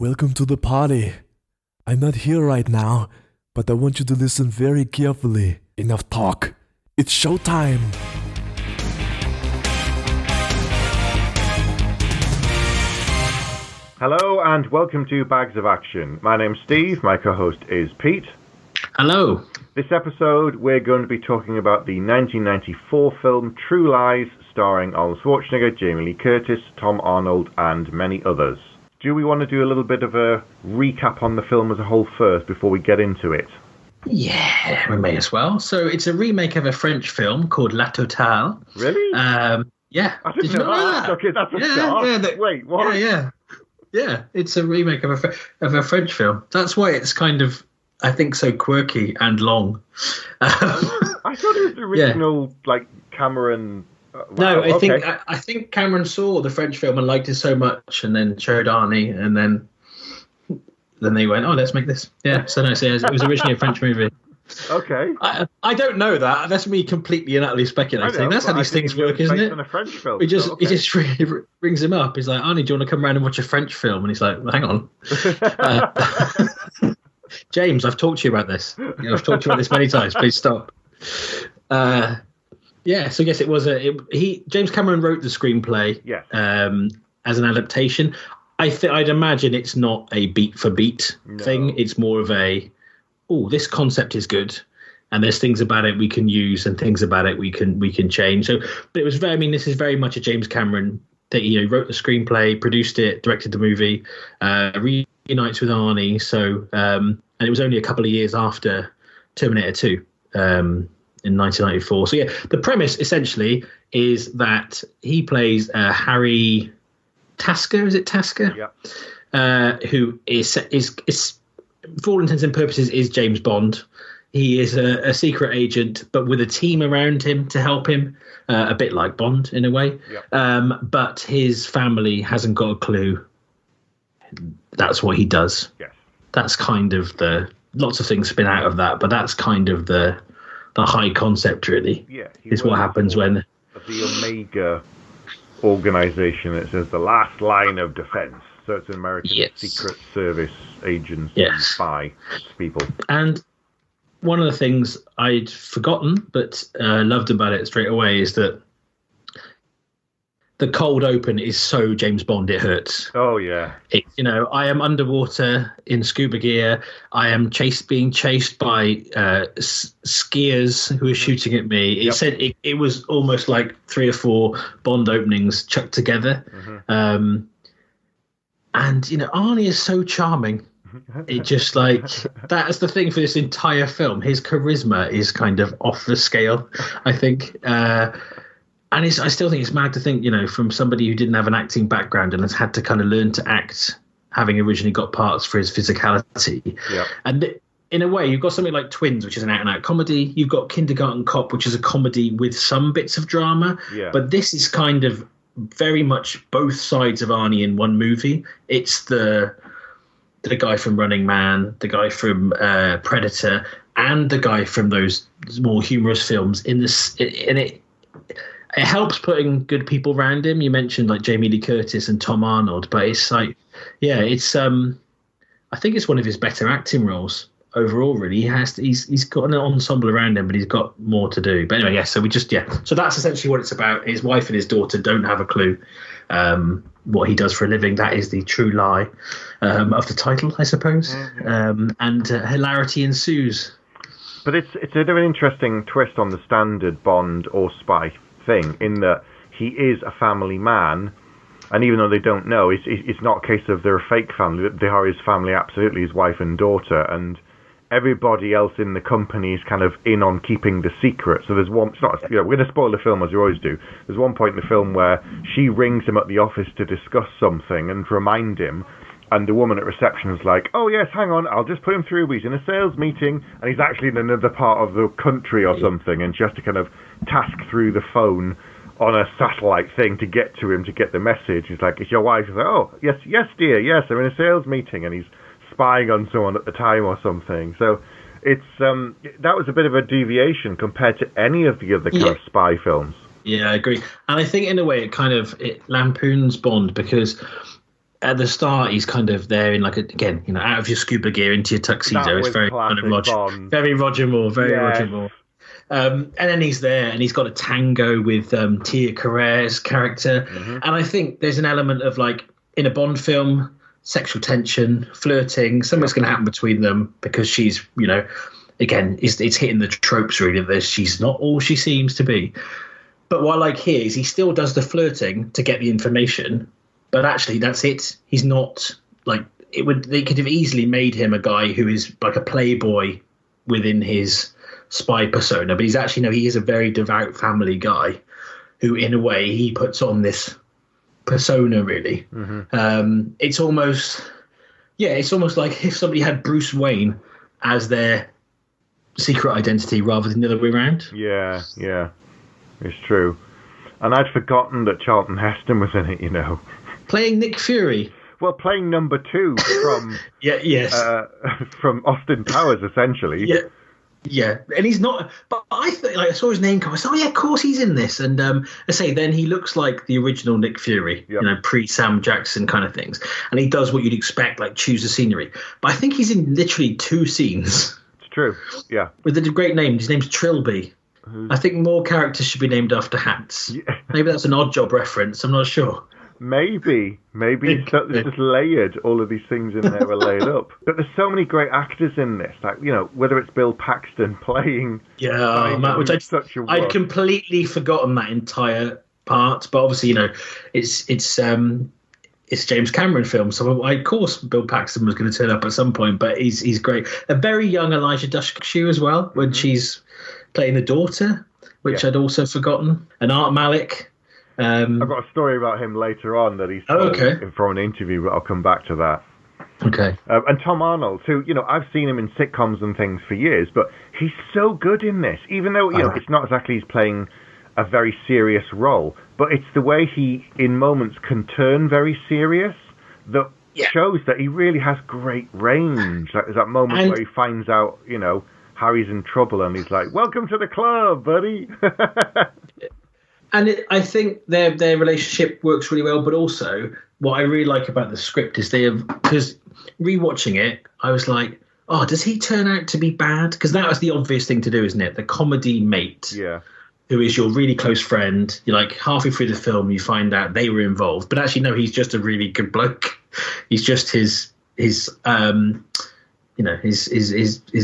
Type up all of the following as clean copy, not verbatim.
Welcome to the party. I'm not here right now, but I want you to listen very carefully. Enough talk. It's showtime. Hello and welcome to Bags of Action. My name's Steve, my co-host is Pete. Hello. This episode we're going to be talking about the 1994 film True Lies, starring Arnold Schwarzenegger, Jamie Lee Curtis, Tom Arnold and many others. Do we want to do a little bit of a recap on the film as a whole first before we get into it? Yeah, we may as well. So it's a remake of a French film called La Totale. Really? Yeah. I didn't know that. Okay, that's a start. Wait, what? Yeah, it's a remake of a French film. That's why it's kind of, I think, so quirky and long. I thought it was the original, Cameron. Wow, no, I think Cameron saw the French film and liked it so much, and then showed Arnie, and then they went, "Oh, let's make this." Yeah, so no, it was originally a French movie. Okay. I don't know that. That's me completely and utterly speculating. That's how these things work, isn't it? On a French film. He just rings him up. He's like, "Arnie, do you want to come around and watch a French film?" And he's like, well, "Hang on." James, I've talked to you about this. I've talked to you about this many times. Please stop. Yeah, so I guess it was James Cameron wrote the screenplay. Yes. As an adaptation. I'd imagine it's not a beat for beat thing. It's more of this concept is good, and there's things about it we can use, and things about it we can change. So, but it was this is very much a James Cameron that he wrote the screenplay, produced it, directed the movie, reunites with Arnie. So, and it was only a couple of years after Terminator 2. In 1994. So yeah, the premise essentially is that he plays Harry Tasker. Is it Tasker? Yeah. Who is for all intents and purposes is James Bond. He is a secret agent, but with a team around him to help him, a bit like Bond in a way. Yeah. But his family hasn't got a clue. That's what he does. Yes. That's kind of lots of things spin out of that, but that's kind of the high concept, really. Yeah, is what happens when the Omega organization. It says the last line of defense. So it's an American Secret Service agency, spy people. And one of the things I'd forgotten but loved about it straight away is that the cold open is so James Bond it hurts. Oh yeah. I am underwater in scuba gear. I am being chased by skiers who are shooting at me. It said it was almost like 3 or 4 Bond openings chucked together. Mm-hmm. And Arnie is so charming. It just that's the thing for this entire film. His charisma is kind of off the scale, I think. And I still think it's mad to think, from somebody who didn't have an acting background and has had to kind of learn to act, having originally got parts for his physicality. Yep. And in a way, you've got something like Twins, which is an out-and-out comedy. You've got Kindergarten Cop, which is a comedy with some bits of drama. Yeah. But this is kind of very much both sides of Arnie in one movie. It's the guy from Running Man, the guy from Predator, and the guy from those more humorous films in this. It helps putting good people around him. You mentioned like Jamie Lee Curtis and Tom Arnold, but it's I think it's one of his better acting roles overall. Really, he's got an ensemble around him, but he's got more to do. But anyway, so so that's essentially what it's about. His wife and his daughter don't have a clue what he does for a living. That is the true lie of the title, I suppose. Mm-hmm. And hilarity ensues. But it's a bit of an interesting twist on the standard Bond or spy thing, in that he is a family man, and even though they don't know, it's not a case of they're a fake family. They are his family, absolutely, his wife and daughter, and everybody else in the company is kind of in on keeping the secret. So there's one, it's not, we're going to spoil the film as we always do. There's one point in the film where she rings him at the office to discuss something and to remind him, and the woman at reception is like, "Oh yes, hang on, I'll just put him through. He's in a sales meeting, and he's actually in another part of the country or something." And she has to kind of task through the phone on a satellite thing to get to him to get the message. He's like, "It's your wife." He's like, "Oh yes, dear, yes, I'm in a sales meeting," and he's spying on someone at the time or something. So it's that was a bit of a deviation compared to any of the other kind of spy films. Yeah, I agree, and I think in a way it lampoons Bond because at the start, he's kind of there in again, out of your scuba gear into your tuxedo. It's very kind of Roger Moore, Roger Moore. And then he's there, and he's got a tango with Tia Carrere's character. Mm-hmm. And I think there's an element of in a Bond film, sexual tension, flirting. Something's going to happen between them because she's, again, it's hitting the tropes really that she's not all she seems to be. But what I like here is he still does the flirting to get the information. But actually, that's it. He's not they could have easily made him a guy who is like a playboy within his spy persona. But he's actually, he is a very devout family guy who, in a way, he puts on this persona, really. Mm-hmm. It's almost like if somebody had Bruce Wayne as their secret identity rather than the other way around. Yeah, it's true. And I'd forgotten that Charlton Heston was in it, Playing Nick Fury. Well, playing number 2 from from Austin Powers, essentially. Yeah, and he's not. But I I saw his name come. I said, "Oh yeah, of course he's in this." And I say, then he looks like the original Nick Fury, pre Sam Jackson kind of things. And he does what you'd expect, choose the scenery. But I think he's in literally 2 scenes. It's true. Yeah. With a great name. His name's Trilby. I think more characters should be named after hats. Yeah. Maybe that's an Odd Job reference. I'm not sure. Maybe it's just layered. All of these things in there are laid up. But there's so many great actors in this. Whether it's Bill Paxton playing, which I'd completely forgotten that entire part. But obviously, it's a James Cameron film, so of course Bill Paxton was going to turn up at some point. But he's great. A very young Elijah Dushku as well when she's playing the daughter, which I'd also forgotten. And Art Malik. I've got a story about him later on that he's told from an interview, but I'll come back to that. Okay. And Tom Arnold, who, I've seen him in sitcoms and things for years, but he's so good in this, even though, it's not exactly he's playing a very serious role, but it's the way he, in moments, can turn very serious that shows that he really has great range. There's that moment where he finds out, Harry's in trouble and he's like, "Welcome to the club, buddy." And I think their relationship works really well, but also what I really like about the script is because rewatching it, I was like, oh, does he turn out to be bad? Because that was the obvious thing to do, isn't it? The comedy mate, who is your really close friend. You're halfway through the film, you find out they were involved, but actually no, he's just a really good bloke. He's just his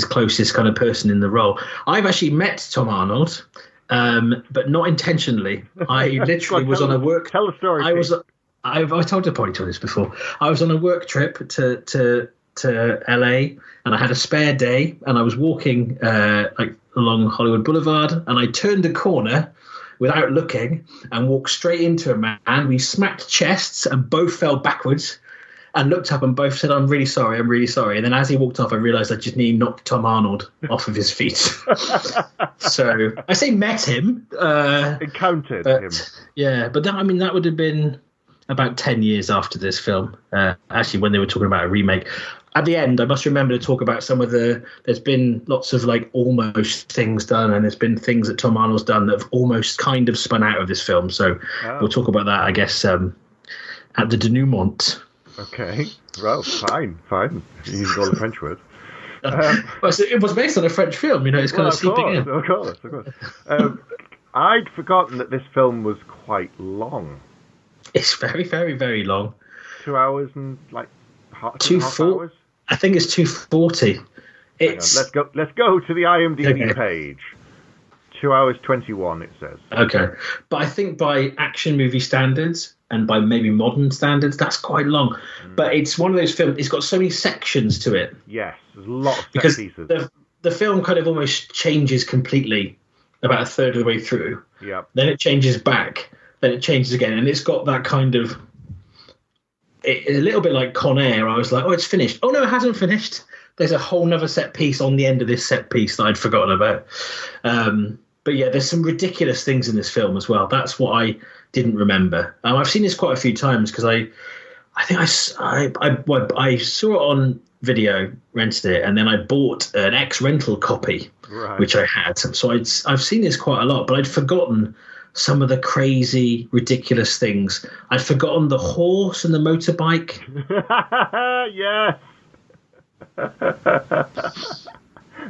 closest kind of person in the role. I've actually met Tom Arnold. But not intentionally. I literally was on a work. Tell the story. I told this before. I was on a work trip to LA, and I had a spare day, and I was walking along Hollywood Boulevard, and I turned a corner without looking and walked straight into a man. We smacked chests and both fell backwards. And looked up and both said, I'm really sorry. And then as he walked off, I realised I just nearly knocked Tom Arnold off of his feet. So I say met him. Encountered him. Yeah, but that would have been about 10 years after this film. Actually, when they were talking about a remake. At the end, I must remember to talk about some of there's been lots of almost things done, and there's been things that Tom Arnold's done that have almost kind of spun out of this film. So we'll talk about that, I guess, at the denouement. Okay, well, fine. Using all the French words. It was based on a French film, it's kind of seeping in. Of course. I'd forgotten that this film was quite long. It's very, very, very long. 2 hours and half 2 hours? I think it's 2:40. Let's go to the IMDb page. 2 hours 21, it says. Okay, but I think by action movie standards and by maybe modern standards, that's quite long. But it's one of those films. It's got so many sections to it. Yes, there's a lot of set pieces. The film kind of almost changes completely about a third of the way through. Yeah. Then it changes back. Then it changes again, and it's got that kind of a little bit like Con Air. I was like, oh, it's finished. Oh no, it hasn't finished. There's a whole nother set piece on the end of this set piece that I'd forgotten about. But yeah, there's some ridiculous things in this film as well. That's what I didn't remember. I've seen this quite a few times because I think I saw it on video, rented it, and then I bought an ex-rental copy, which I had. So I've seen this quite a lot, but I'd forgotten some of the crazy, ridiculous things. I'd forgotten the horse and the motorbike. Yes.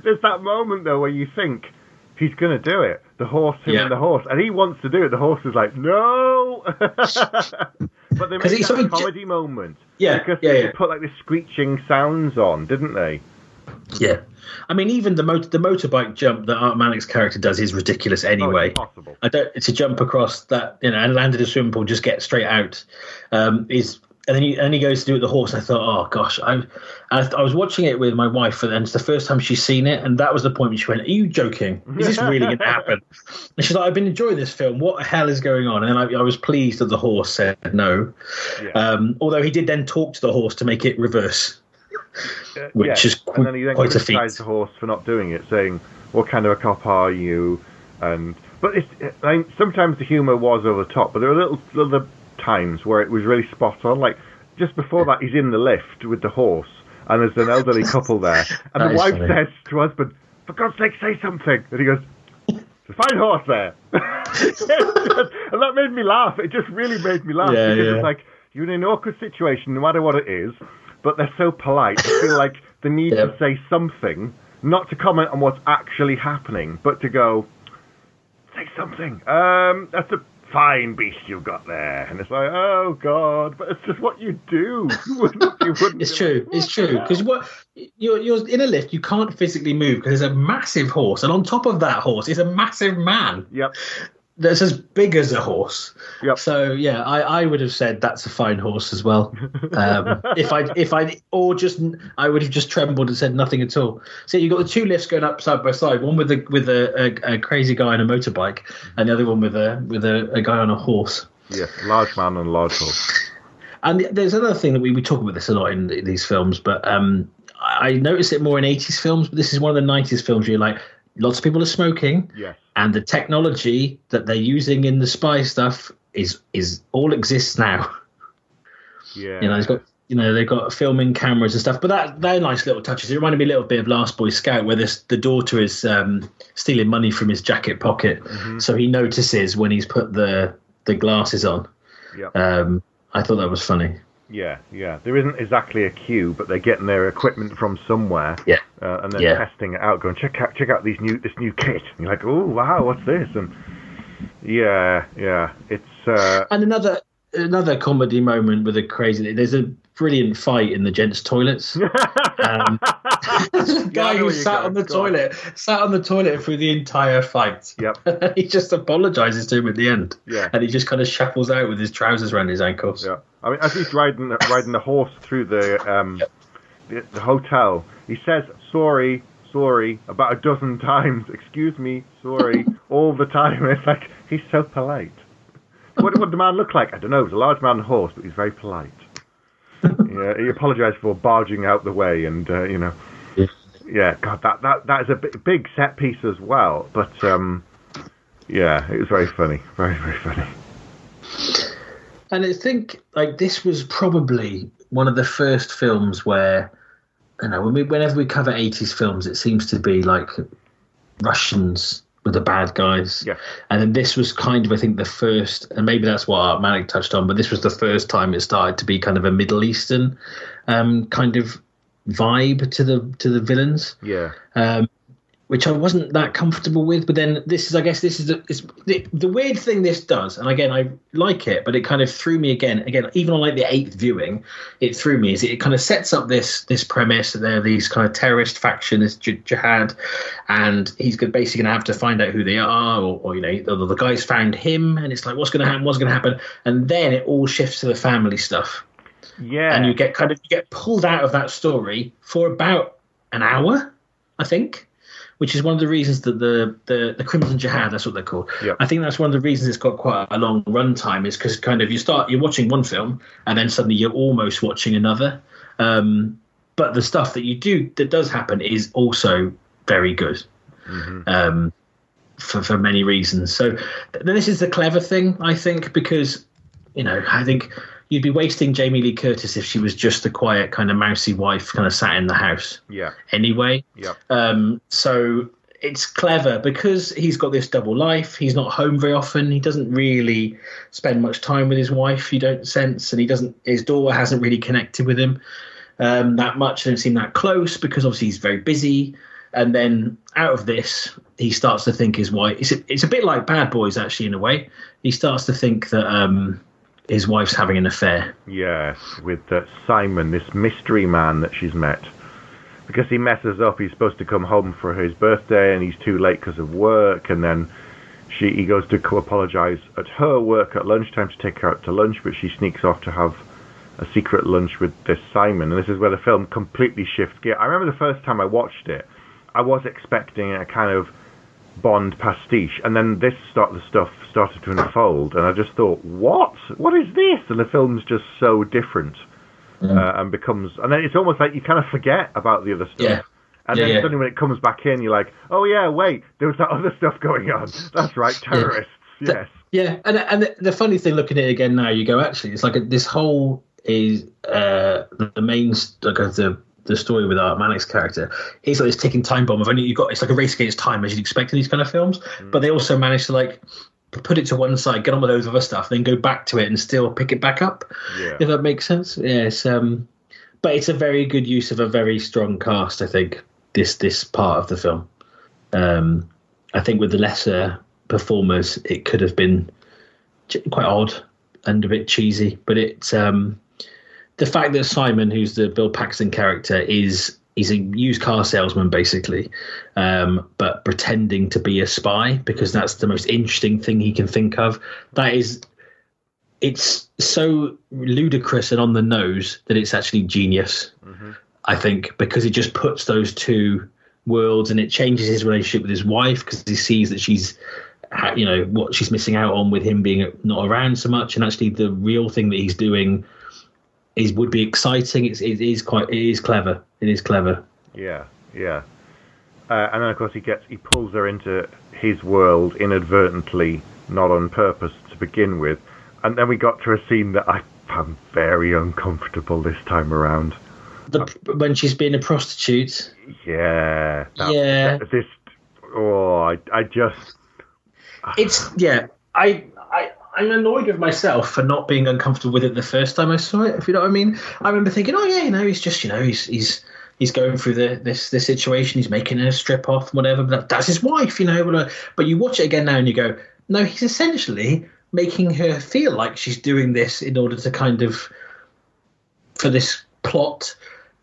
There's that moment though where you think he's going to do it. The horse, and the horse, and he wants to do it. The horse is like, no. But they made that a comedy moment. Yeah, because they put like the screeching sounds on, didn't they? Yeah, I mean, even the motorbike jump that Art Malik's character does is ridiculous anyway. Oh, it's impossible. To jump across that, and land in a swimming pool, just get straight out, is. And then he goes to do it with the horse. I thought, oh gosh, I was watching it with my wife, and it's the first time she's seen it, and that was the point when she went, "Are you joking? Is this really going to happen?" And she's like, "I've been enjoying this film. What the hell is going on?" And then I was pleased that the horse said no, although he did then talk to the horse to make it reverse, which is and then he then quite a feat. criticized the horse for not doing it, saying, "What kind of a cop are you?" But sometimes the humor was over the top, but there were little times where it was really spot on. Like just before that, he's in the lift with the horse, and there's an elderly couple there, and the wife says to husband, "For God's sake, say something!" And he goes, "There's a fine horse there." And that made me laugh. It just really made me laugh because it's like you're in an awkward situation, no matter what it is, but they're so polite. I feel like the need to say something, not to comment on what's actually happening, but to go, say something. That's a fine beast you've got there. And it's like, oh God, but it's just what you do. You wouldn't It's true. It's true. Because you're in a lift, you can't physically move because there's a massive horse, and on top of that horse is a massive man. Yep. That's as big as a horse. Yep. So yeah, I would have said that's a fine horse as well. I would have just trembled and said nothing at all. So you've got the two lifts going up side by side, one with a crazy guy on a motorbike, and the other one with a guy on a horse. Yes, large man and a large horse. And there's another thing that we talk about this a lot in these films, but I notice it more in 80s films, but this is one of the 90s films where you're like, lots of people are smoking. Yes. And the technology that they're using in the spy stuff is all exists now. Yeah. They've got filming cameras and stuff. But they're nice little touches. It reminded me a little bit of Last Boy Scout, where the daughter is stealing money from his jacket pocket. Mm-hmm. So he notices when he's put the glasses on. Yeah. I thought that was funny. Yeah. There isn't exactly a queue, but they're getting their equipment from somewhere. Yeah. And then testing it out, going check out this new kit. And you're like, oh wow, what's this? And it's and another comedy moment with a crazy. There's a brilliant fight in the gents' toilets. Guy who sat on the toilet through the entire fight. Yep. He just apologizes to him at the end. Yeah. And he just kind of shuffles out with his trousers around his ankles. Yeah. I mean, as he's riding the horse through the hotel, he says sorry about a dozen times. Excuse me, sorry, all the time. It's like he's so polite. What would the man look like? I don't know. He's a large man on a horse, but he's very polite. He apologised for barging out the way, and Yeah, God, that is a big set piece as well. But it was very funny, very very funny. And I think this was probably one of the first films where, whenever we cover 80s films, it seems to be like Russians were the bad guys. Yeah. And then this was kind of, I think, the first, and maybe that's what Art Malik touched on, but this was the first time it started to be kind of a Middle Eastern kind of vibe to the villains. Yeah. Which I wasn't that comfortable with, but then this is the weird thing this does, and again I like it, but it kind of threw me again even on the 8th viewing, it threw me. Is it kind of sets up this premise that there are these kind of terrorist faction, this jihad, and he's basically going to have to find out who they are, or the guy's found him, and it's like what's going to happen, and then it all shifts to the family stuff. Yeah, and you get pulled out of that story for about an hour, I think. Which is one of the reasons that the Crimson Jihad, that's what they're called. Yep. I think that's one of the reasons it's got quite a long runtime, is because kind of you're watching one film and then suddenly you're almost watching another. But the stuff that does happen is also very good, for many reasons. So this is the clever thing, I think, because I think you'd be wasting Jamie Lee Curtis if she was just the quiet kind of mousy wife kind of sat in the house. Yeah. Anyway. Yeah. So it's clever because he's got this double life. He's not home very often. He doesn't really spend much time with his wife, you don't sense, and his daughter hasn't really connected with him that much. They don't seem that close because obviously he's very busy. And then out of this, he starts to think his wife. It's a bit like Bad Boys, actually, in a way. He starts to think that his wife's having an affair. Yes, with Simon, this mystery man that she's met. Because he messes up, he's supposed to come home for his birthday, and he's too late because of work. And then he goes to apologise at her work at lunchtime to take her out to lunch, but she sneaks off to have a secret lunch with this Simon. And this is where the film completely shifts gear. I remember the first time I watched it, I was expecting a kind of Bond pastiche, and then the stuff started to unfold, and I just thought, what is this? And the film's just so different, and then it's almost like you kind of forget about the other stuff, and then suddenly when it comes back in, you're like, oh yeah, wait, there was that other stuff going on. That's right, terrorists. Yes. Yeah, and the funny thing, looking at it again now, you go, actually, it's like this whole is the main the story with Art Malik's character. He's like this ticking time bomb of it's like a race against time, as you'd expect in these kind of films. But they also manage to like put it to one side, get on with those other stuff, then go back to it and still pick it back up. Yeah. If that makes sense. Yes. But it's a very good use of a very strong cast, I think, this part of the film. I think with the lesser performers, it could have been quite odd and a bit cheesy, but it's the fact that Simon, who's the Bill Paxton character, he's a used car salesman basically, but pretending to be a spy because that's the most interesting thing he can think of. It's so ludicrous and on the nose that it's actually genius. I think, because it just puts those two worlds, and it changes his relationship with his wife because he sees that she's, what she's missing out on with him being not around so much, and actually the real thing that he's doing would be exciting. It is clever. It is clever. Yeah. And then of course he pulls her into his world inadvertently, not on purpose to begin with. And then we got to a scene that I found very uncomfortable this time around. When she's being a prostitute. Yeah. I'm annoyed with myself for not being uncomfortable with it the first time I saw it, if you know what I mean. I remember thinking, oh yeah, he's just, he's going through this situation, he's making a strip off, whatever, but that's his wife, But you watch it again now and you go, no, he's essentially making her feel like she's doing this in order to kind of, for this plot,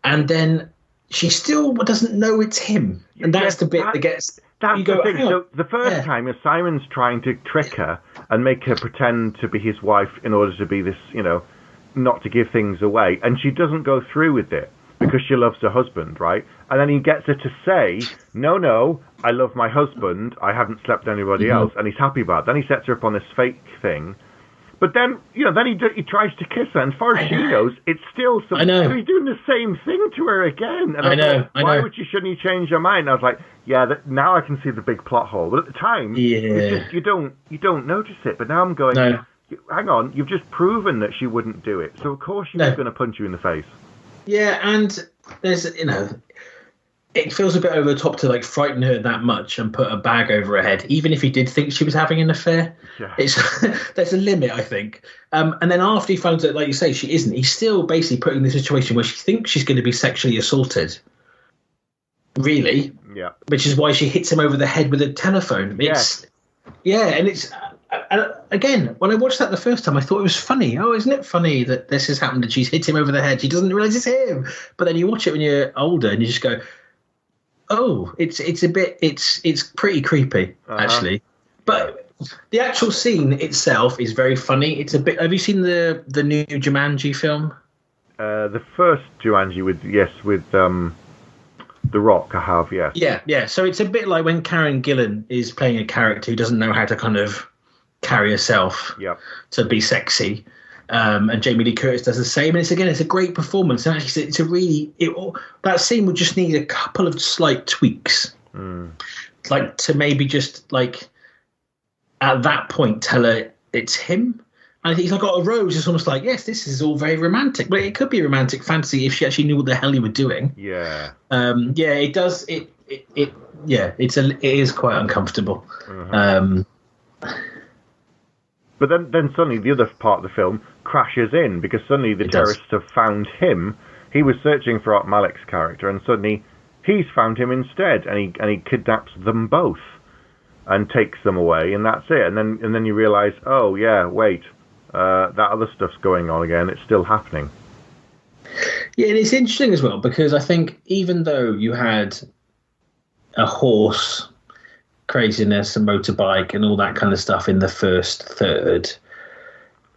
and then she still doesn't know it's him. And that's the bit that gets... That's the thing. So the first time, Simon's trying to trick her and make her pretend to be his wife in order to be this, not to give things away. And she doesn't go through with it because she loves her husband, right? And then he gets her to say, no, I love my husband. I haven't slept with anybody else. And he's happy about it. Then he sets her up on this fake thing. But then, then he tries to kiss her, and as far as she knows, it's still something. I know. So he's doing the same thing to her again. And I know. Why shouldn't he change her mind? And I was like, now I can see the big plot hole. But at the time, it's just, you don't notice it. But now I'm going, hang on, you've just proven that she wouldn't do it. So of course she was going to punch you in the face. Yeah, and there's, it feels a bit over the top to like frighten her that much and put a bag over her head, even if he did think she was having an affair. Yeah. There's a limit, I think. And then after he finds out, like you say, she isn't, he's still basically putting in the situation where she thinks she's going to be sexually assaulted. Really? Yeah. Which is why she hits him over the head with a telephone. And again, when I watched that the first time, I thought it was funny. Oh, isn't it funny that this has happened and she's hit him over the head? She doesn't realise it's him. But then you watch it when you're older and you just go, oh, it's pretty creepy, actually. But the actual scene itself is very funny. It's a bit. Have you seen the new Jumanji film? The first Jumanji with The Rock. I have, yes. Yeah. So it's a bit like when Karen Gillan is playing a character who doesn't know how to kind of carry herself to be sexy. And Jamie Lee Curtis does the same, and it's a great performance. And actually, that scene would just need a couple of slight tweaks, like to maybe just like at that point tell her it's him. And he's like got a rose. It's almost like, yes, this is all very romantic, but it could be a romantic fantasy if she actually knew what the hell he was doing. Yeah. It does. it is quite uncomfortable. But then suddenly the other part of the film crashes in because suddenly the terrorists have found him. He was searching for Art Malik's character, and suddenly he's found him instead, and he kidnaps them both and takes them away, and that's it. And then you realise, oh yeah, wait, that other stuff's going on again. It's still happening. Yeah, and it's interesting as well because I think even though you had a horse craziness, a motorbike, and all that kind of stuff in the first third,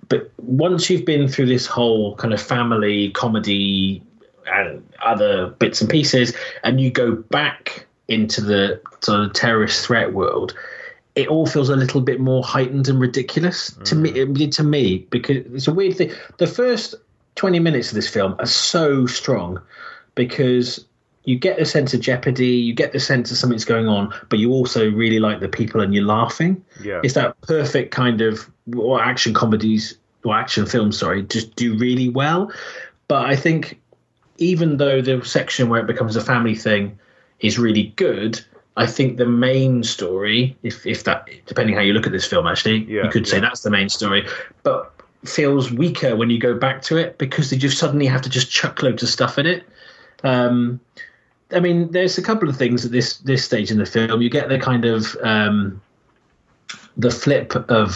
but once you've been through this whole kind of family comedy and other bits and pieces, and you go back into the sort of terrorist threat world, it all feels a little bit more heightened and ridiculous to me. It did to me because it's a weird thing. The first 20 minutes of this film are so strong because you get a sense of jeopardy, you get the sense that something's going on, but you also really like the people and you're laughing. Yeah. It's that perfect kind of what action comedies or action films, just do really well. But I think even though the section where it becomes a family thing is really good, I think the main story, if that, depending how you look at this film, actually, you could say that's the main story, but feels weaker when you go back to it because they just suddenly have to just chuck loads of stuff in it. I mean, there's a couple of things at this stage in the film. You get the kind of the flip of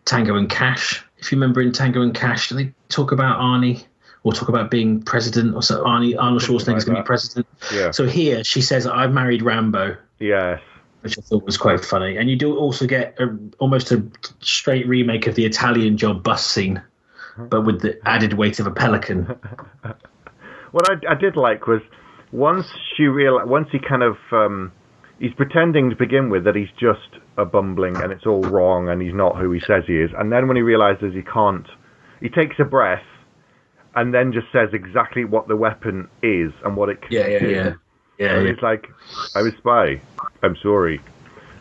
Tango and Cash. If you remember in Tango and Cash, do they talk about Arnie or talk about being president or so? Arnold Schwarzenegger's going to be president. Yeah. So here she says, "I've married Rambo." Yes. Which I thought was quite funny. And you do also get almost a straight remake of the Italian Job bus scene, but with the added weight of a pelican. What I did like was once he kind of he's pretending to begin with that he's just a bumbling and it's all wrong and he's not who he says he is, and then when he realizes he can't, he takes a breath and then just says exactly what the weapon is and what it can do. And it's like, I'm a spy. I'm sorry.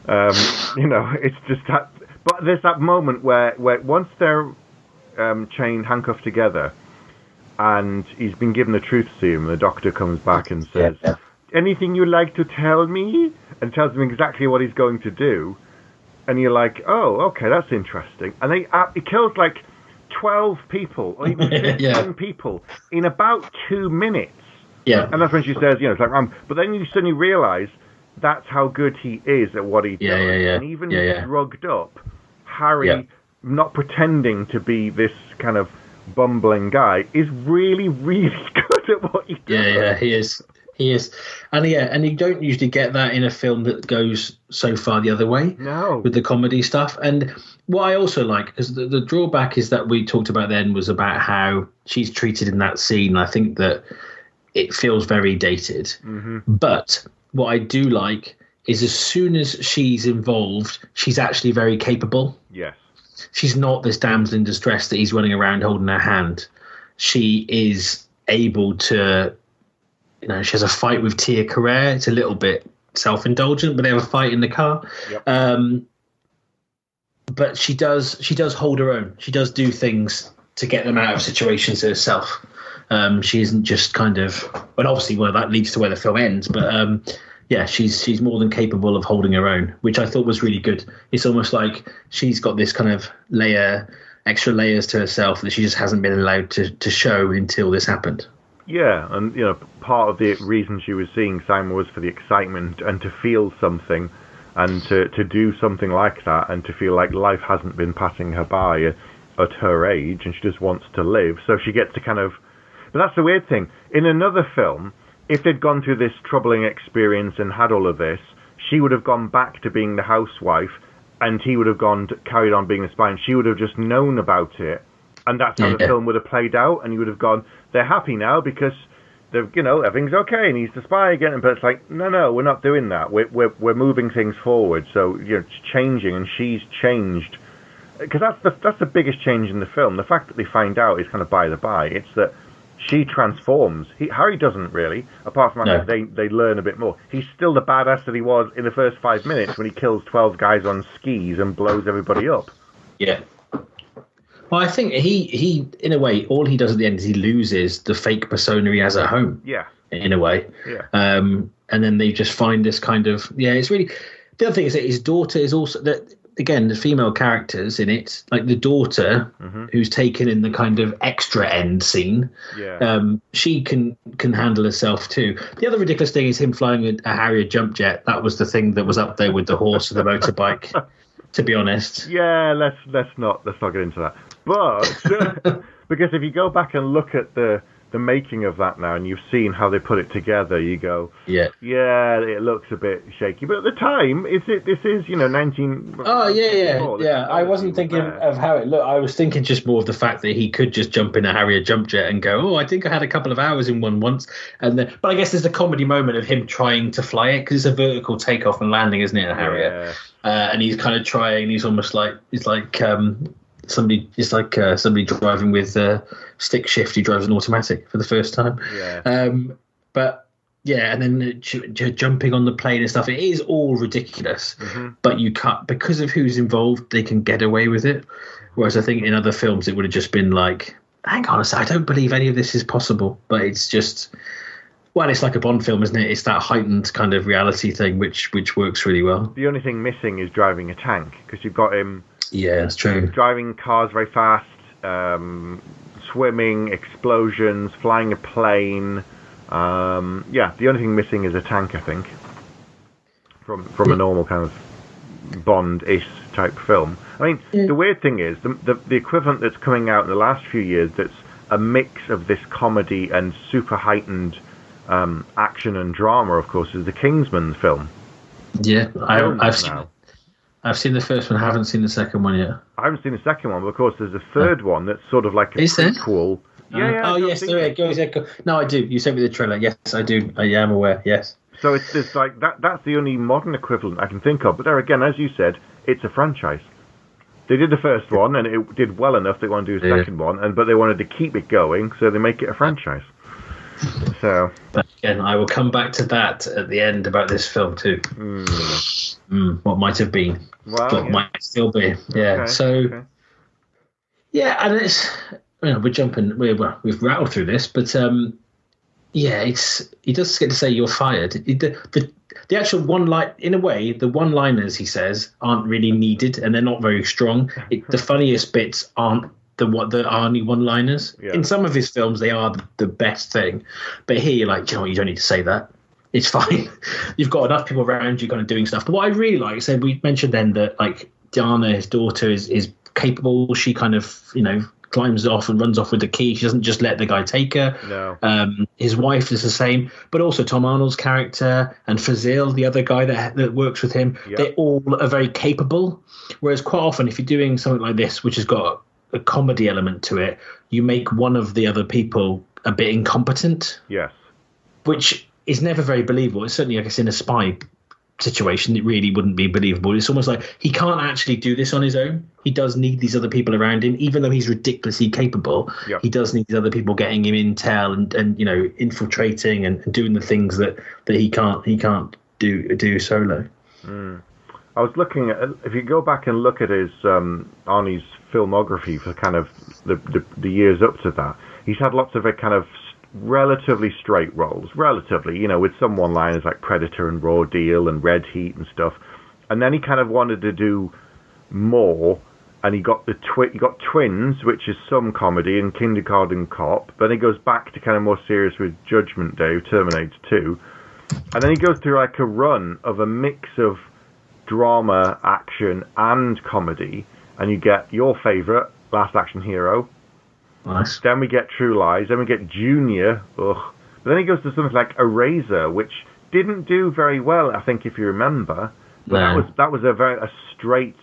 It's just that. But there's that moment where once they're chained, handcuffed together, and he's been given the truth serum, the doctor comes back and says, "Anything you'd like to tell me?" and tells him exactly what he's going to do. And you're like, "Oh, okay, that's interesting." And he kills like 12 people or even 15 people in about 2 minutes. Yeah. And that's when she says, it's like, but then you suddenly realise that's how good he is at what he does. And even drugged up, Harry, not pretending to be this kind of bumbling guy, is really, really good at what he does. Yeah, he is. He is. And and you don't usually get that in a film that goes so far the other way. No. With the comedy stuff. And what I also like, because the drawback is that we talked about then was about how she's treated in that scene. I think that it feels very dated. Mm-hmm. But what I do like is as soon as she's involved, she's actually very capable. Yes. She's not this damsel in distress that he's running around holding her hand. She is able to, she has a fight with Tia Carrere. It's a little bit self-indulgent, but they have a fight in the car. Yep. But she does hold her own. She does do things to get them out of situations herself. She isn't just kind of, but obviously, that leads to where the film ends. But she's more than capable of holding her own, which I thought was really good. It's almost like she's got this kind of extra layers to herself that she just hasn't been allowed to show until this happened. Yeah, and part of the reason she was seeing Simon was for the excitement and to feel something, and to do something like that, and to feel like life hasn't been passing her by at her age, and she just wants to live. So she gets to kind of. But that's the weird thing. In another film, if they'd gone through this troubling experience and had all of this, she would have gone back to being the housewife, and he would have carried on being a spy, and she would have just known about it, and that's how the film would have played out, and you would have gone, they're happy now because everything's okay, and he's the spy again. But it's like, no, we're not doing that. We're moving things forward. So it's changing, and she's changed, because that's the biggest change in the film. The fact that they find out is kind of by the by. It's that. She transforms. Harry doesn't really, apart from they learn a bit more. He's still the badass that he was in the first 5 minutes when he kills 12 guys on skis and blows everybody up. Yeah. Well, I think he in a way, all he does at the end is he loses the fake persona he has at home. Yeah. In a way. Yeah. And then they just find this kind of it's really. The other thing is that his daughter is also that. Again, the female characters in it, like the daughter, who's taken in the kind of extra end scene, she can handle herself too. The other ridiculous thing is him flying a Harrier jump jet. That was the thing that was up there with the horse and the motorbike. To be honest, let's not get into that. But because if you go back and look at the making of that now, and you've seen how they put it together, you go, it looks a bit shaky. But at the time, this is 19. Oh yeah. I wasn't thinking of how it looked. I was thinking just more of the fact that he could just jump in a Harrier jump jet and go, oh, I think I had a couple of hours in one once, and then. But I guess there's a comedy moment of him trying to fly it because it's a vertical takeoff and landing, isn't it, a Harrier? And he's kind of trying. He's almost like somebody driving with stick shift. He drives an automatic for the first time. And then jumping on the plane and stuff. It is all ridiculous, but you can't, because of who's involved, they can get away with it. Whereas I think in other films it would have just been like, hang on a sec, I don't believe any of this is possible. But it's just, well, it's like a Bond film, isn't it? It's that heightened kind of reality thing which works really well. The only thing missing is driving a tank, because you've got him. Yeah, that's true. Driving cars very fast, swimming, explosions, flying a plane. The only thing missing is a tank, I think, from a normal kind of Bond-ish type film. I mean, the weird thing is, the equivalent that's coming out in the last few years that's a mix of this comedy and super heightened action and drama, of course, is the Kingsman film. Yeah, I've seen the first one. I haven't seen the second one yet. I haven't seen the second one, but of course there's a third one that's sort of like a prequel. Yes, there it goes. No, I do. You sent me the trailer. Yes, I do. I am aware. Yes. So it's like that's the only modern equivalent I can think of. But there again, as you said, it's a franchise. They did the first one, and it did well enough. They want to do a second one, but they wanted to keep it going, so they make it a franchise. So, but again, I will come back to that at the end about this film too. What might have been, what might still be. Yeah. And it's we're jumping. We've rattled through this, but he does get to say you're fired. The actual one line, in a way, the one-liners he says aren't really needed, and they're not very strong. The funniest bits aren't the Arnie one-liners. Yeah. In some of his films, they are the best thing, but here you're like, you don't need to say that. It's fine. You've got enough people around you kind of doing stuff. But what I really like, so we mentioned then that like Diana, his daughter, is capable. She kind of climbs off and runs off with the key. She doesn't just let the guy take her. No. His wife is the same, but also Tom Arnold's character and Fazil, the other guy that works with him, they all are very capable. Whereas quite often, if you're doing something like this, which has got a comedy element to it, you make one of the other people a bit incompetent. Yes. Which is never very believable. It's certainly, I guess, in a spy situation, it really wouldn't be believable. It's almost like he can't actually do this on his own. He does need these other people around him, even though he's ridiculously capable. Yep. He does need these other people getting him intel and infiltrating and doing the things that he can't do solo. I was looking at, if you go back and look at his Arnie's filmography for kind of the years up to that, he's had lots of kind of relatively straight roles, with some one-liners like Predator and Raw Deal and Red Heat and stuff. And then he kind of wanted to do more, and he got Twins, which is some comedy, and Kindergarten Cop. Then he goes back to kind of more serious with Judgment Day, Terminator 2. And then he goes through like a run of a mix of drama, action, and comedy. And you get your favourite, Last Action Hero. Nice. Then we get True Lies. Then we get Junior. Ugh. But then he goes to something like Eraser, which didn't do very well, I think, if you remember. But that was a straight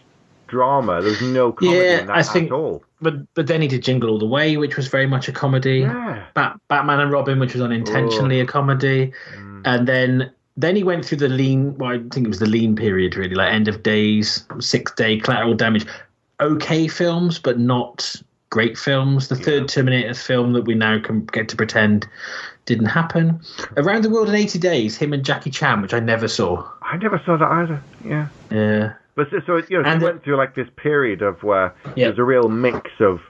drama. There was no comedy in that at all. But then he did Jingle All the Way, which was very much a comedy. Yeah. Batman and Robin, which was unintentionally a comedy. And then he went through the lean. Well, I think it was the lean period, really, like End of Days, 6th Day, Collateral Damage. Okay films, but not great films. The third Terminator film that we now can get to pretend didn't happen. Around the World in 80 Days, him and Jackie Chan, which I never saw. I never saw that either. Yeah. Yeah. But so he went through like this period of where there's a real mix of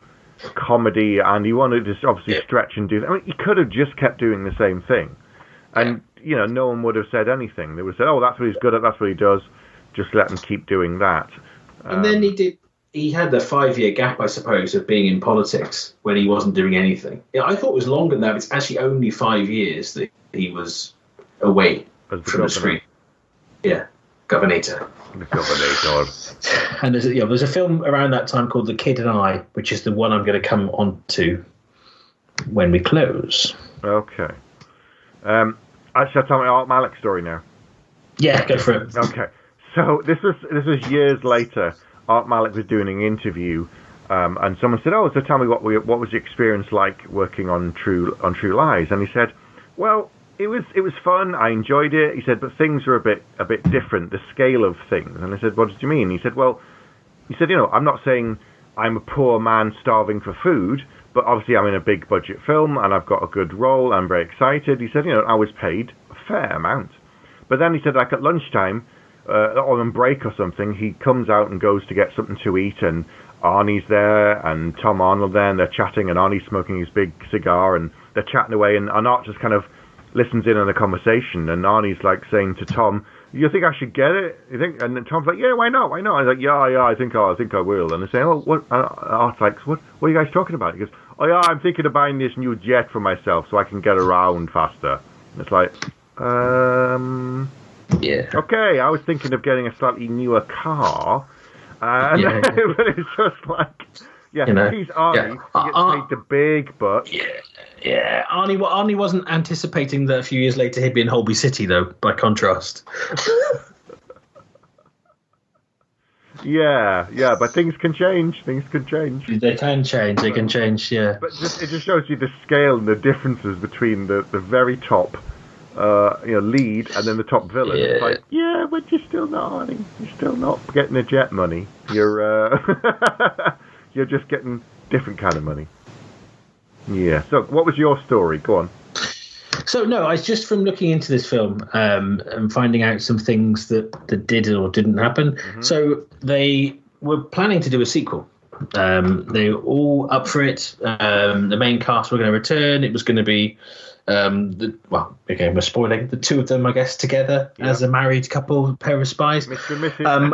comedy, and he wanted to obviously stretch and do. I mean, he could have just kept doing the same thing, and no one would have said anything. They would have said, "Oh, that's what he's good at. That's what he does. Just let him keep doing that." And then he had the 5-year gap, I suppose, of being in politics when he wasn't doing anything. I thought it was longer than that. It's actually only 5 years that he was away from the screen. Yeah, Governator. The Governator. And there's a film around that time called The Kid and I, which is the one I'm going to come on to when we close. Okay. Actually, I'll tell my Art Malik story now. Yeah, go for it. Okay. So this was years later. Art Malik was doing an interview, and someone said, "Oh, so tell me what was your experience like working on True Lies?" And he said, "Well, it was fun. I enjoyed it." He said, "But things were a bit different. The scale of things." And I said, "What did you mean?" He said, "Well, I'm not saying I'm a poor man starving for food, but obviously I'm in a big budget film and I've got a good role. I'm very excited." He said, "I was paid a fair amount." But then he said, like at lunchtime, or on break or something, he comes out and goes to get something to eat, and Arnie's there and Tom Arnold there, and they're chatting, and Arnie's smoking his big cigar, and they're chatting away, and Art just kind of listens in on the conversation, and Arnie's like saying to Tom, "You think I should get it? You think?" And then Tom's like, "Yeah, why not? Why not?" I was like, "Yeah, I think I will." And they're saying, "Oh, what?" Art's like, "What are you guys talking about?" He goes, "Oh yeah, I'm thinking of buying this new jet for myself so I can get around faster." And it's like, yeah. Okay, I was thinking of getting a slightly newer car, but it's just like, he's Arnie. He gets paid the big bucks. Yeah. Arnie wasn't anticipating that a few years later he'd be in Holby City, though. By contrast. Yeah, but things can change. They can change. They can change. Yeah. But it just shows you the scale and the differences between the very top. Lead and then the top villain. Yeah. It's like, but you're still not Arnie. You're still not getting the jet money. You're you're just getting different kind of money. Yeah. So, what was your story? Go on. So no, I just from looking into this film and finding out some things that did or didn't happen. Mm-hmm. So they were planning to do a sequel. They were all up for it. The main cast were going to return. It was going to be. We're spoiling the two of them, I guess, together as a married couple, pair of spies. Mr. and Mrs.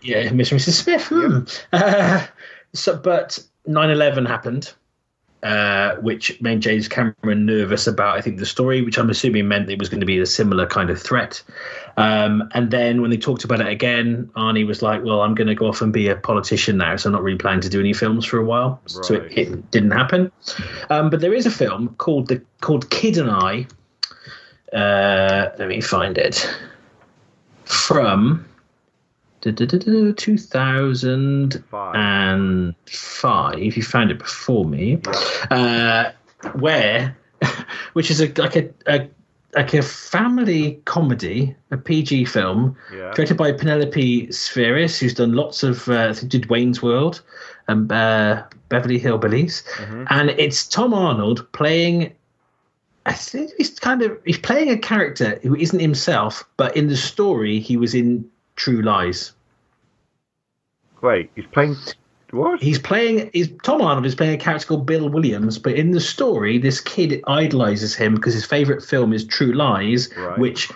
Mr. and Mrs. Smith. Yep. But 9/11 happened, which made James Cameron nervous about, I think, the story, which I'm assuming meant it was going to be a similar kind of threat. And then when they talked about it again, Arnie was like, "Well, I'm going to go off and be a politician now, so I'm not really planning to do any films for a while." Right. So it didn't happen. But there is a film called Kid and I. Let me find it. From 2005. You found it before me. Which is like a family comedy, a PG film, directed by Penelope Spheris, who's done lots of did Wayne's World and Beverly Hillbillies, and it's Tom Arnold playing. I think he's playing a character who isn't himself, but in the story he was in True Lies. Wait, he's playing what? Tom Arnold is playing a character called Bill Williams, but in the story, this kid idolizes him because his favorite film is True Lies, which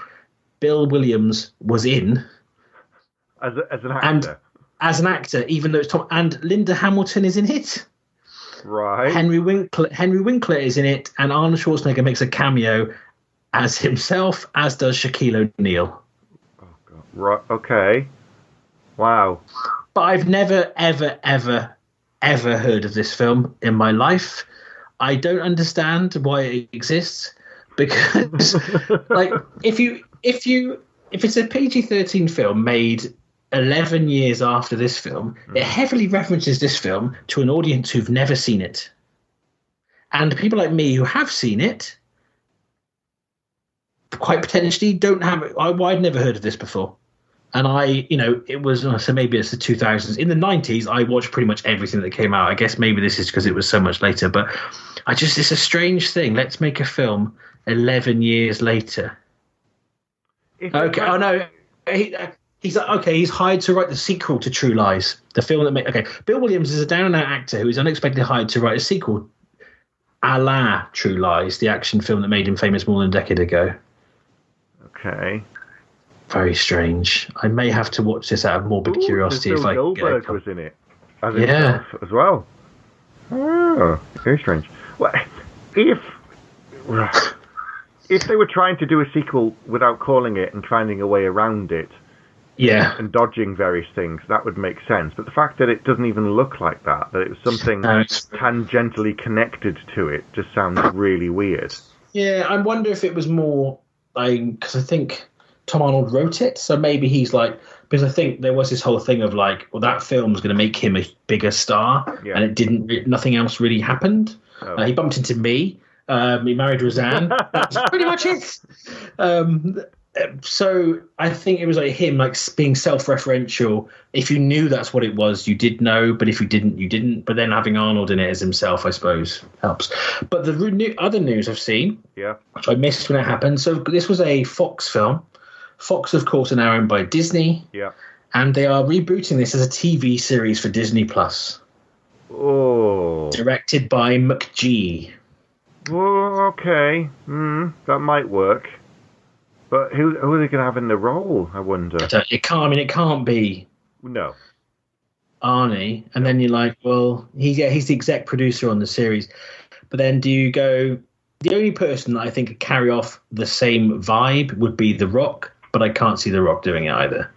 Bill Williams was in as an actor. And as an actor, even though it's Tom, and Linda Hamilton is in it. Right. Henry Winkler is in it, and Arnold Schwarzenegger makes a cameo as himself, as does Shaquille O'Neal. Oh God! Right. Okay. Wow. But I've never, ever, ever, ever heard of this film in my life. I don't understand why it exists, because, like, if it's a PG-13 film made 11 years after this film, it heavily references this film to an audience who've never seen it. And people like me who have seen it, quite potentially don't have it. I'd never heard of this before. And it was, so maybe it's the 2000s. In the 90s, I watched pretty much everything that came out. I guess maybe this is because it was so much later. But it's a strange thing. Let's make a film 11 years later. Okay. Oh, no. He's like, okay, he's hired to write the sequel to True Lies, the film that made. Okay, Bill Williams is a down-and-out actor who is unexpectedly hired to write a sequel, a la True Lies, the action film that made him famous more than a decade ago. Okay. Very strange. I may have to watch this out of morbid curiosity if I Goldberg was in it, as yeah, himself as well. Oh, very strange. Well, if they were trying to do a sequel without calling it and finding a way around it, yeah, and dodging various things, that would make sense. But the fact that it doesn't even look like that it was something tangentially connected to it, just sounds really weird. Yeah, I wonder if it was more because I think Tom Arnold wrote it, so maybe he's like, because I think there was this whole thing of like, well, that film's going to make him a bigger star, and it didn't. Nothing else really happened. Oh. He bumped into me. He married Roseanne. That's pretty much it. So I think it was like him, like being self-referential. If you knew that's what it was, you did know. But if you didn't, you didn't. But then having Arnold in it as himself, I suppose, helps. But the other news I've seen, which I missed when it happened. So this was a Fox film. Fox, of course, are now owned by Disney. Yeah. And they are rebooting this as a TV series for Disney Plus. Oh. Directed by McGee. Well, okay. That might work. But who are they going to have in the role, I wonder? It can't be no Arnie. And then you're like, well, he's the exec producer on the series. But then do you go... The only person that I think could carry off the same vibe would be The Rock, but I can't see The Rock doing it either.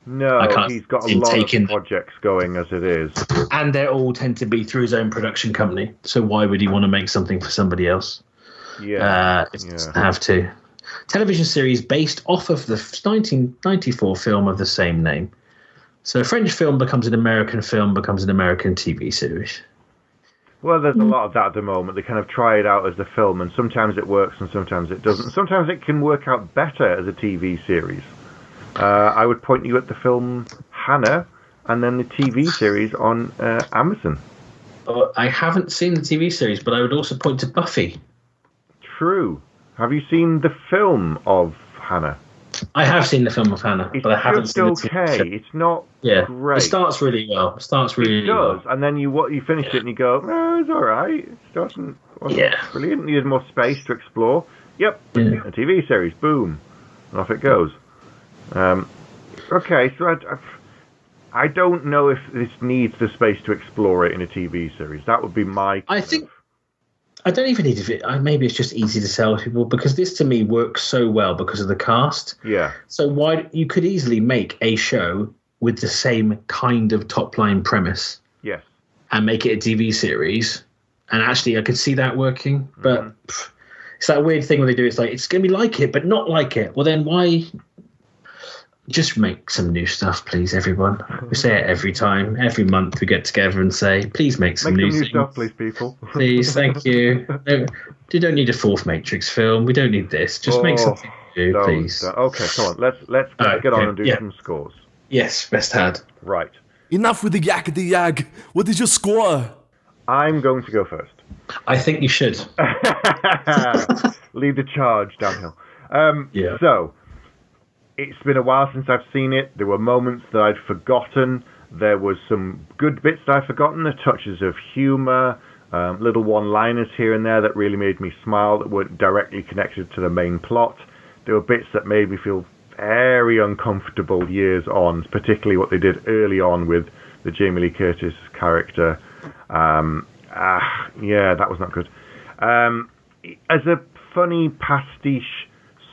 No, he's got a lot of projects going as it is. And they all tend to be through his own production company. So why would he want to make something for somebody else? Yeah. It doesn't have to. Television series based off of the 1994 film of the same name. So a French film becomes an American film, becomes an American TV series. Well, there's a lot of that at the moment. They kind of try it out as a film, and sometimes it works and sometimes it doesn't. Sometimes it can work out better as a TV series. I would point you at the film Hannah and then the TV series on Amazon. I haven't seen the TV series, but I would also point to Buffy. True. Have you seen the film of Hannah? I have seen the film of Hannah, but I haven't seen it. It's okay. It's not great. It starts really well. It does, and then you finish it and you go, oh, it's all right. It wasn't brilliant. Needed more space to explore. Yep, a TV series. Boom, and off it goes. Okay, so I don't know if this needs the space to explore it in a TV series. That would be my... I don't even need it. Maybe it's just easy to sell to people, because this to me works so well because of the cast. Yeah. So you could easily make a show with the same kind of top line premise. Yes. And make it a TV series. And actually, I could see that working. But it's that weird thing where they do. It's like, it's going to be like it, but not like it. Well, then why... Just make some new stuff, please, everyone. We say it every time. Every month we get together and say, please make some new stuff, please, people. Please, thank you. You don't need a fourth Matrix film. We don't need this. Just make something new, please. Okay, come on. Let's get on and do some scores. Yes, best had. Right. Enough with the yakety yak. What is your score? I'm going to go first. I think you should. Lead the charge downhill. So... It's been a while since I've seen it. There were moments that I'd forgotten. There was some good bits that I'd forgotten, the touches of humour, little one-liners here and there that really made me smile that weren't directly connected to the main plot. There were bits that made me feel very uncomfortable years on, particularly what they did early on with the Jamie Lee Curtis character. That was not good. As a funny pastiche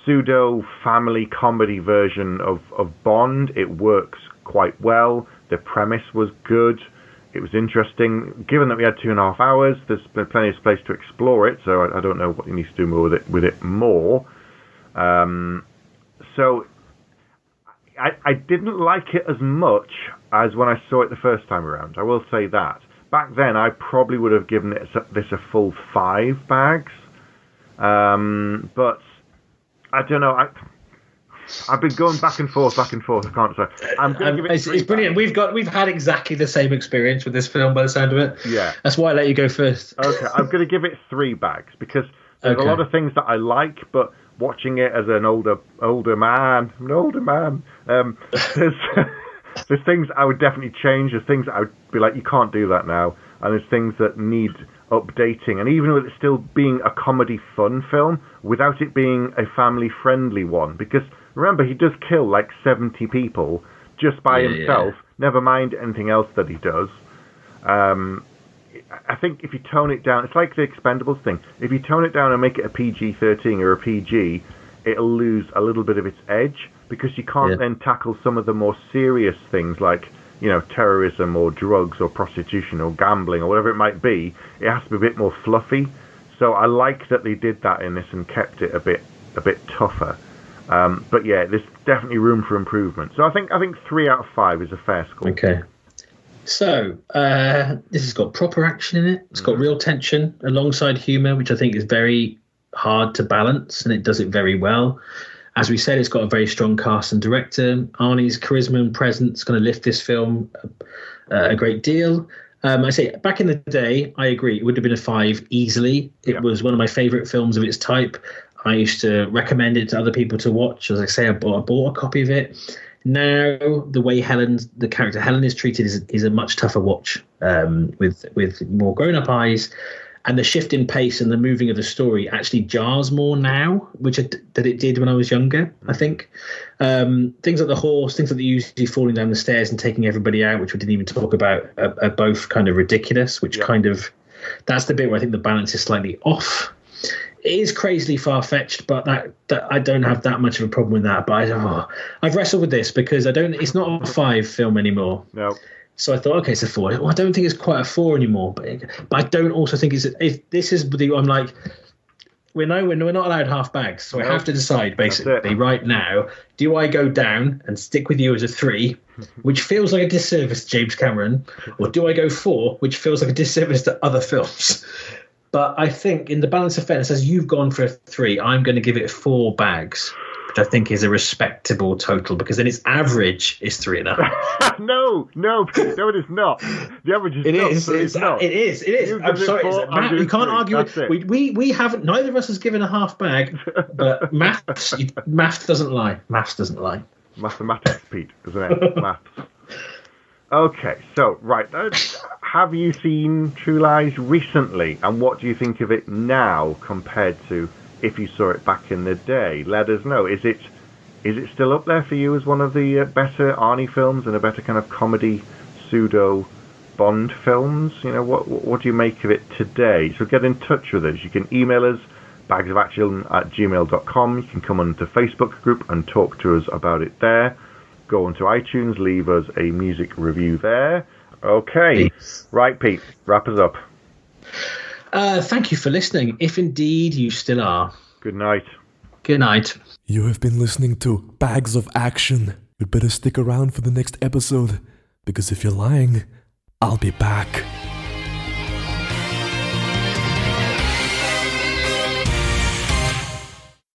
pseudo family comedy version of Bond, it works quite well. The premise was good. It was interesting. Given that we had 2.5 hours, there's been plenty of space to explore it, so I don't know what you need to do more with it more. So I didn't like it as much as when I saw it the first time around. I will say that. Back then, I probably would have given this a full 5 bags. But I don't know. I've been going back and forth. I can't say. I'm going to give it. It's brilliant. We've had exactly the same experience with this film by the sound of it. Yeah. That's why I let you go first. Okay, I'm going to give it 3 bags because there's a lot of things that I like, but watching it as an older man, there's things I would definitely change. There's things I would be like, you can't do that now. And there's things that need updating. And even with it still being a comedy fun film, without it being a family friendly one, because remember, he does kill like 70 people just by himself. Yeah. Never mind anything else that he does. I think if you tone it down, it's like the Expendables thing. If you tone it down and make it a PG-13 or a PG, it'll lose a little bit of its edge, because you can't then tackle some of the more serious things like, you know, terrorism or drugs or prostitution or gambling or whatever it might be. It has to be a bit more fluffy. So I like that they did that in this and kept it a bit tougher. But yeah, there's definitely room for improvement. So I think 3 out of 5 is a fair score. Okay. So this has got proper action in it. It's got real tension alongside humour, which I think is very hard to balance, and it does it very well. As we said, it's got a very strong cast and director. Arnie's charisma and presence going to lift this film a great deal. I say, back in the day, I agree, it would have been a 5 easily. It was one of my favourite films of its type. I used to recommend it to other people to watch. As I say, I bought a copy of it. Now, the way the character Helen is treated is a much tougher watch, with more grown-up eyes. And the shift in pace and the moving of the story actually jars more now, that it did when I was younger, I think. Things like the horse, things like the usually falling down the stairs and taking everybody out, which we didn't even talk about, are both kind of ridiculous, which kind of... That's the bit where I think the balance is slightly off. It is crazily far-fetched, but that I don't have that much of a problem with that. But I've wrestled with this because it's not a 5 film anymore. No. So I thought, okay, it's a 4. Well, I don't think it's quite a 4 anymore, but I don't also think I'm like, we're not allowed half bags, so I have to decide basically right now: do I go down and stick with you as a 3, which feels like a disservice to James Cameron, or do I go 4, which feels like a disservice to other films? But I think, in the balance of fairness, as you've gone for a 3, I'm going to give it 4 bags, which I think is a respectable total, because then its average is 3.5. No, it is not. The average is not. It is. I'm sorry, Matt, you can't argue it. We haven't. Neither of us has given a half bag, but maths doesn't lie. Maths doesn't lie. Mathematics, Pete, isn't it? Maths. Okay, so right, have you seen True Lies recently, and what do you think of it now compared to if you saw it back in the day? Let us know. Is it still up there for you as one of the better Arnie films and a better kind of comedy pseudo Bond films? You know, what do you make of it today? So get in touch with us. You can email us, bagsofaction@gmail.com. You can come onto the Facebook group and talk to us about it there. Go onto iTunes, leave us a music review there. Okay. Peace. Right, Pete, wrap us up. Thank you for listening, if indeed you still are. Good night. Good night. You have been listening to Bags of Action. You'd better stick around for the next episode, because if you're lying, I'll be back.